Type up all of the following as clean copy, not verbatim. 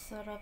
Sarap.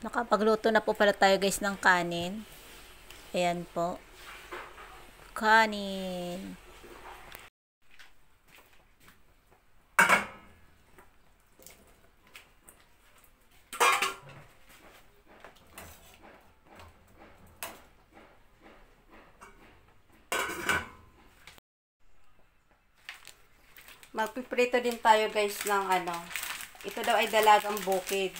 Nakapagluto na po pala tayo guys ng kanin. Ayan po. Kanin. Magpiprito din tayo guys ng ito daw ay dalagang bukid.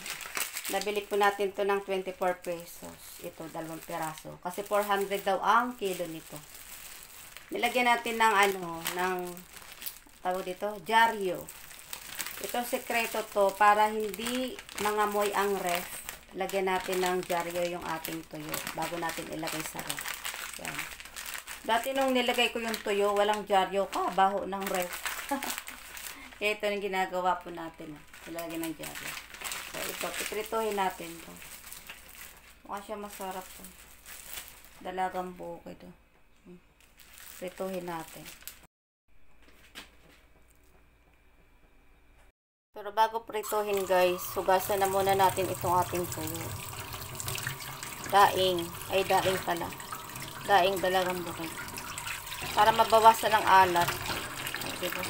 Nabili po natin to ng 24 pesos. Ito, 2 piraso. Kasi 400 daw ang kilo nito. Nilagyan natin ng tawag dito, dyaryo. Ito, sekreto to, para hindi mangamoy ang ref. Lagyan natin ng dyaryo yung ating tuyo, bago natin ilagay sa ref. Yan. Dati nung nilagay ko yung tuyo, walang dyaryo ka, baho ng ref. Kaya ito yung ginagawa po natin. Ilagay ng dyaryo. So, ito, piprituhin natin to. Mukha siya masarap to. Dalagang bukid to. Prituhin natin. Pero bago prituhin guys, hugasan na muna natin itong ating tuyo. Daing. Ay, daing pala. Daing dalagang bukid. Para mabawasan ang alat. Ay, diba?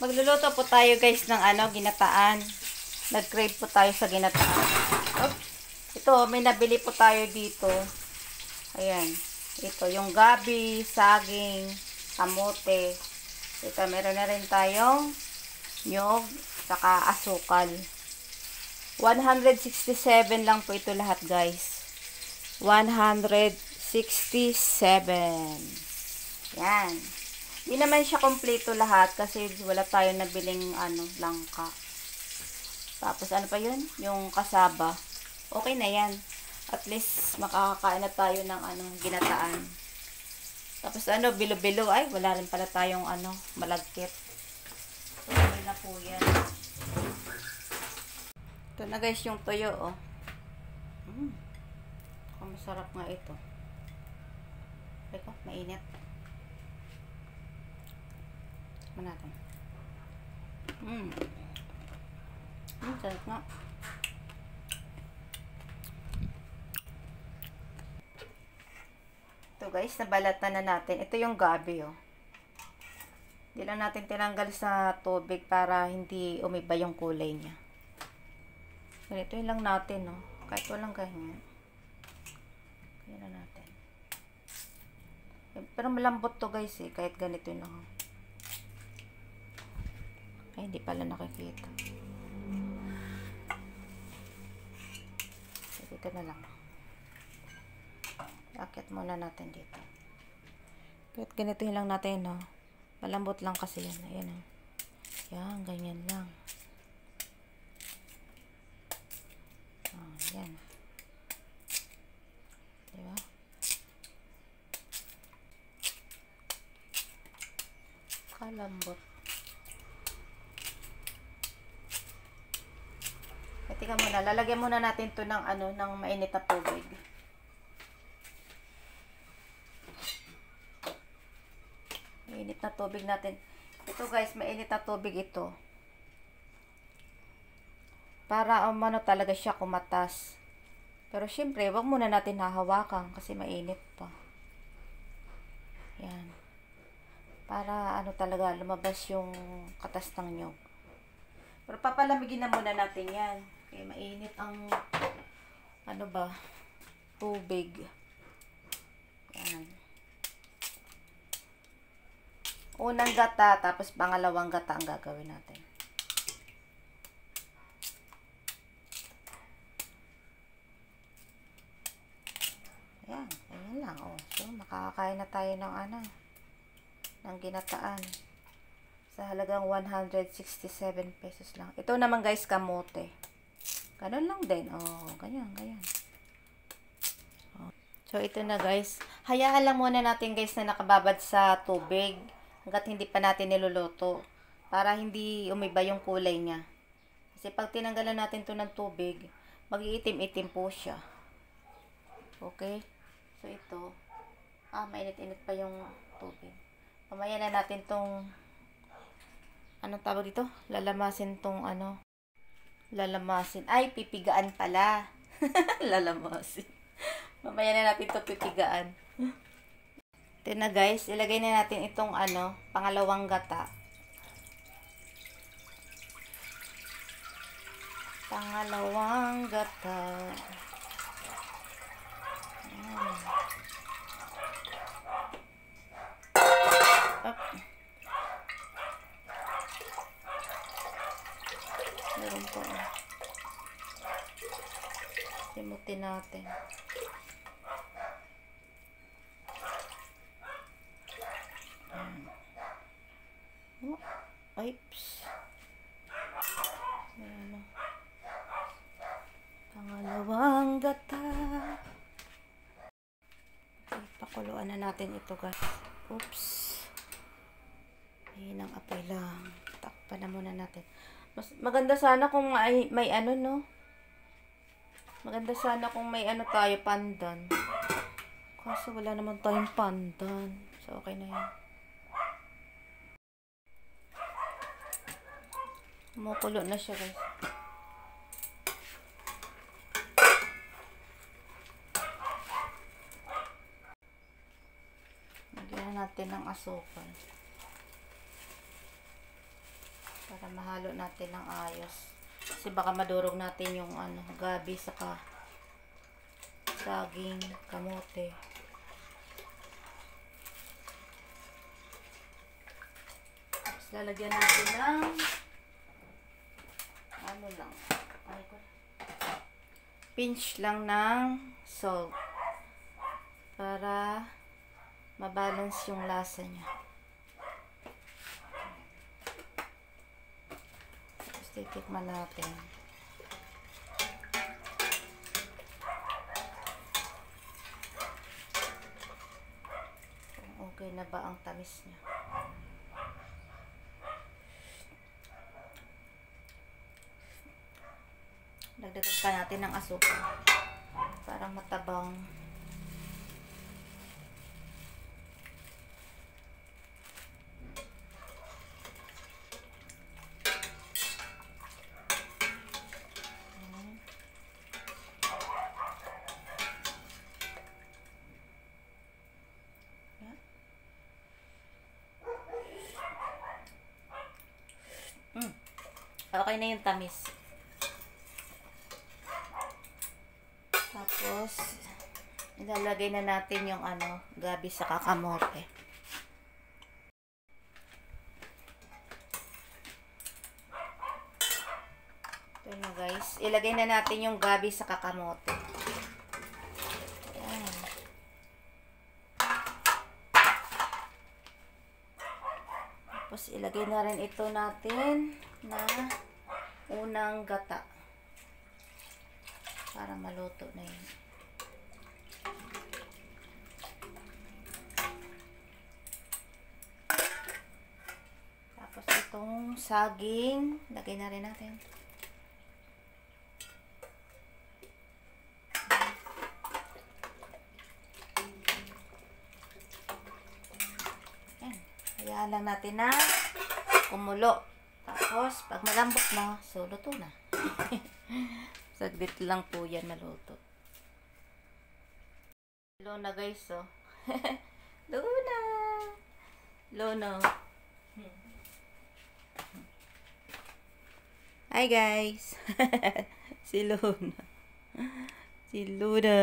Magluluto po tayo guys ng ginataan. Nag-crave po tayo sa ginataan. Oops. Ito, may nabili po tayo dito. Ayan. Ito, yung gabi, saging, kamote. Ito, meron na rin tayong nyog, saka asukal. 167 lang po ito lahat guys. 167. Yan. Hindi naman siya kompleto lahat kasi wala tayong nabiling langka. Tapos ano pa yun? Yung kasaba. Okay na yan. At least makakakain na tayo ng ginataan. Tapos bilo-bilo. Ay, wala rin pala tayong malagkit. So, okay na po yan. Ito na guys yung tuyo, oh. Masarap nga ito. Teka, mainit. Natin. Sarap nga. Ito guys, nabalatan na natin. Ito yung gabi, oh. Hindi lang natin tinanggal sa tubig para hindi umiba yung kulay niya. Ganito yun lang natin, oh. Kahit walang ganyan. Ganyan na natin. Pero malambot to guys, eh. Kahit ganito yun lang. Ay, hindi pala nakikita. Ito na lang. Akit muna natin dito. Kahit ganituhin lang natin, no? Malambot lang kasi yan. Ayan, no? Yan, ganyan lang. Yan. Diba? Kalambot. Tika muna, lalagyan muna natin to ng ng mainit na tubig. Mainit na tubig natin. Ito guys, mainit na tubig ito. Para talaga siya kumatas. Pero syempre, wag muna natin hahawakan kasi mainit pa. Yan. Para talaga lumabas yung katas ng nyog. Pero papalamigin na muna natin yan. Okay, mainit ang tubig. Yan. Unang gata, tapos pangalawang gata ang gagawin natin. Ayan, ayan lang. Oh. So, makakakain na tayo ng ng ginataan. Sa halagang 167 pesos lang. Ito naman guys, kamote. Ganun lang din. Oh, ganyan, ganyan. Oh. So, ito na guys. Hayaan lang muna natin guys na nakababad sa tubig. Hanggat hindi pa natin niluluto. Para hindi umiba yung kulay niya. Kasi pag tinanggalan natin to ng tubig, mag-iitim-itim po siya. Okay? So, ito. Mainit-init pa yung tubig. Mamaya na natin tong anong tawag dito? Lalamasin tong lalamasin. Ay, pipigaan pala. Lalamasin. Mamaya na natin to pipigaan. Ito na guys, ilagay na natin itong pangalawang gata. Pangalawang gata. Up. Meron po. Simutin natin. Oh, oops. Ayan. Pangalawang gata. Okay, pakuluan na natin ito guys. Oops. Ayan ang apoy lang. Takpan na muna natin. Maganda sana kung may no? Maganda sana kung may tayo, pandan. Kaso wala naman tayong pandan. So, okay na yan. Kumukulo na siya guys. Lagyan natin ng asukal. Para mahalo natin ng ayos. Kasi baka madurog natin yung gabi saka saging, kamote. Tapos lalagyan natin ng pinch lang ng salt para mabalance yung lasa niya. Tapos titikman natin. Kung okay na ba ang tamis niya. Dagdagan pa natin ng asukal para matabang. Okay na yung tamis. Tapos, ilalagay na natin yung gabi sa kakamote. Ito na guys. Ilagay na natin yung gabi sa kakamote. Tapos ilagay na rin ito natin na unang gata. Para maluto na yun. Tapos itong saging, lagay na rin natin. Hayaan lang natin na kumulo. Tapos, pag malambot na, so luto na. Saglit lang po yan maluto. Luto na guys, oh. Luna! Luna. Hi guys! Si Luna. Si Luna.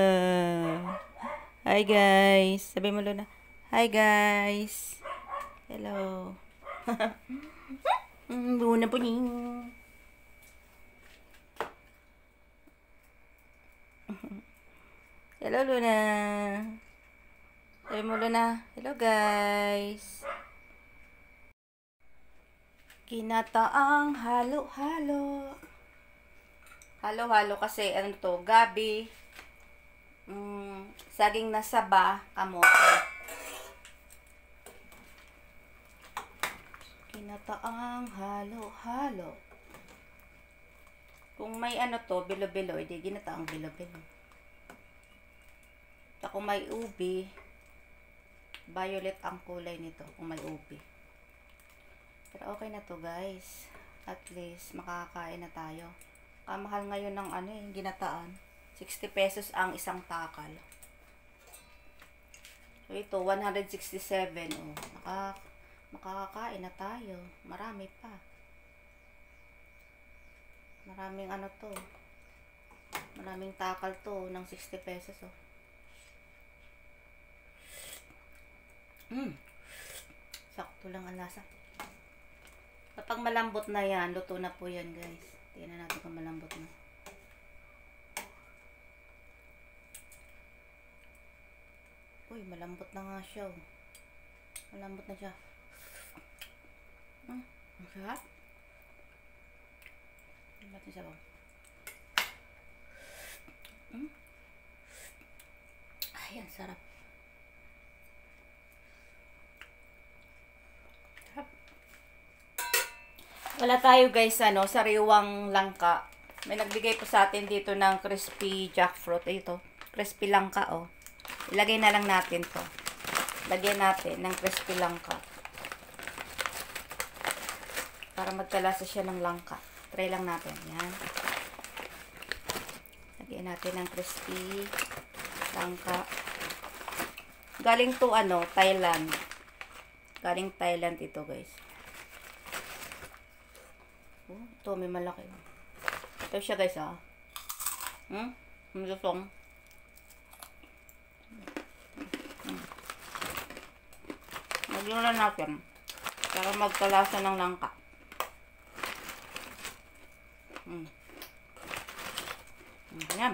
Hi guys! Sabi mo Luna. Hi guys! Hello. Luna po niyo. Hello Luna. Sabi mo Luna. Hello guys. Ginataang halo-halo. Halo-halo kasi ano to, gabi. Saging na saba, kamote. Ginataang halo-halo. Kung may ano to, bilo-bilo, hindi ginataang bilo-bilo. At kung may ubi, violet ang kulay nito kung may ubi. Pero okay na to guys. At least makakain na tayo. Kamahal ngayon ng ano eh, ginataan. 60 pesos ang isang takal. So ito, 167. Oh, makakakain na tayo. Marami pa. Maraming ano to. Maraming takal to ng 60 pesos oh. Sakto lang ang lasa. Kapag malambot na yan, luto na po yan guys. Tingnan natin kung malambot na. Uy, malambot na nga siya oh. Malambot na siya. Ang sarap. Natin siya ba? Ay, ang sarap. Wala tayo guys, ano, sariwang langka. May nagbigay po sa atin dito ng crispy jackfruit. Ito, crispy langka, oh. Ilagay na lang natin to. Lagyan natin ng crispy langka. Para magkalasa siya ng langka. Try lang natin, yan. Lagyan natin ng crispy langka. Galing to, ano, Thailand. Galing Thailand ito, guys. Ito, may malaki. Ito siya guys, ah. Lusong. Lagyan na natin. Para magkalasa ng langka. Yan.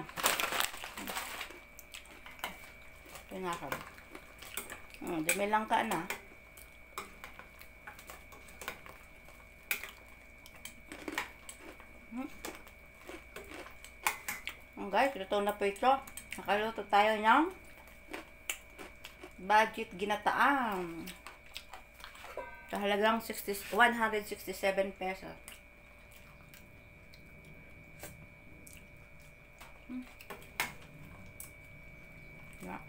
Ito nga sabi. Di may langka na. Guys, luto na po ito. Nakaluto tayo ng budget ginataang. Sa halagang 167 pesos. Yeah.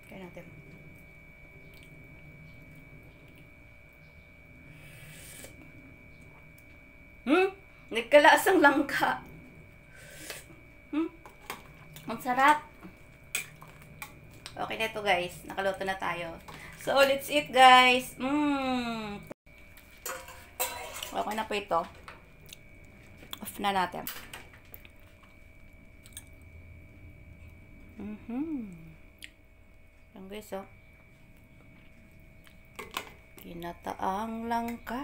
Kaya natin. Nagkalasang langka. Ang sarap. Okay na ito guys. Nakaluto na tayo. So, let's eat guys. Okay na po ito. Off na natin. Yan guys, oh. Ginataang langka.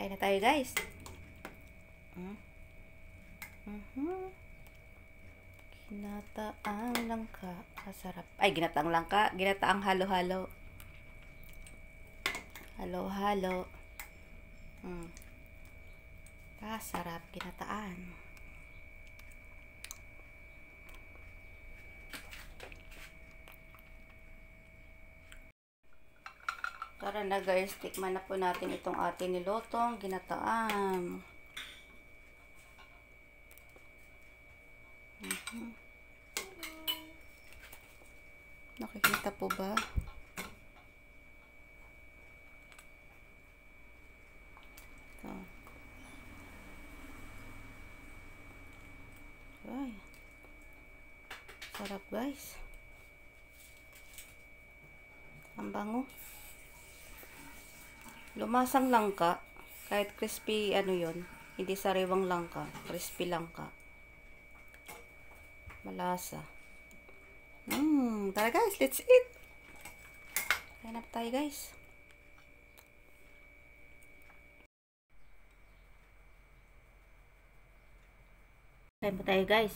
Kain na tayo guys. Ginataang langka. Kasarap. Ay, ginataang langka. Ginataang halo-halo. Halo-halo. Sarap ginataan. Tara na guys, tikman na po natin itong ating nilotong ginataan. Nakikita po ba? Ito. Ay. Sarap guys. Ang bango. Lumasang langka. Kahit crispy ano yun. Hindi sariwang langka. Crispy langka. Malasa. Tara guys, let's eat. Kain na tayo guys. Kain pa tayo guys.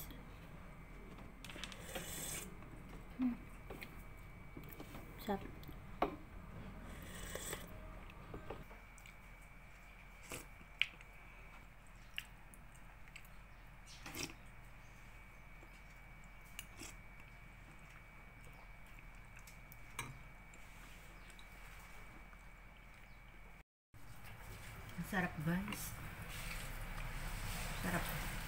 Sarap. Sarap guys. Sarap.